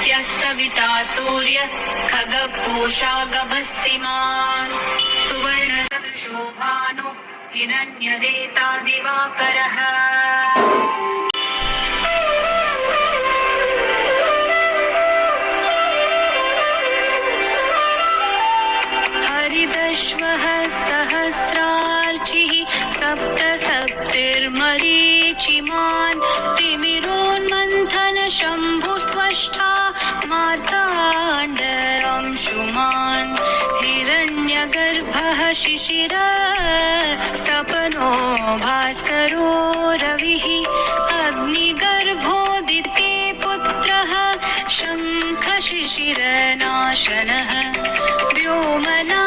आदित्यः सविता सूर्यः खगपूषा गभस्तिमान् सुवर्णसदृशो भानु हिरण्यरेता दिवाकरः हरिदश्वः सहस्रार्चिः सप्तसप्तिर्मरीचिमान् तिमिरोन्मन्थन शम्भुस्त्वष्टा मार्ताण्डअंशुमान् हिरण्यगर्भः शिशिरस्तपनो भास्करो रविः अग्निगर्भोदिते पुत्रः शङ्खशिशिरनाशनः व्योमना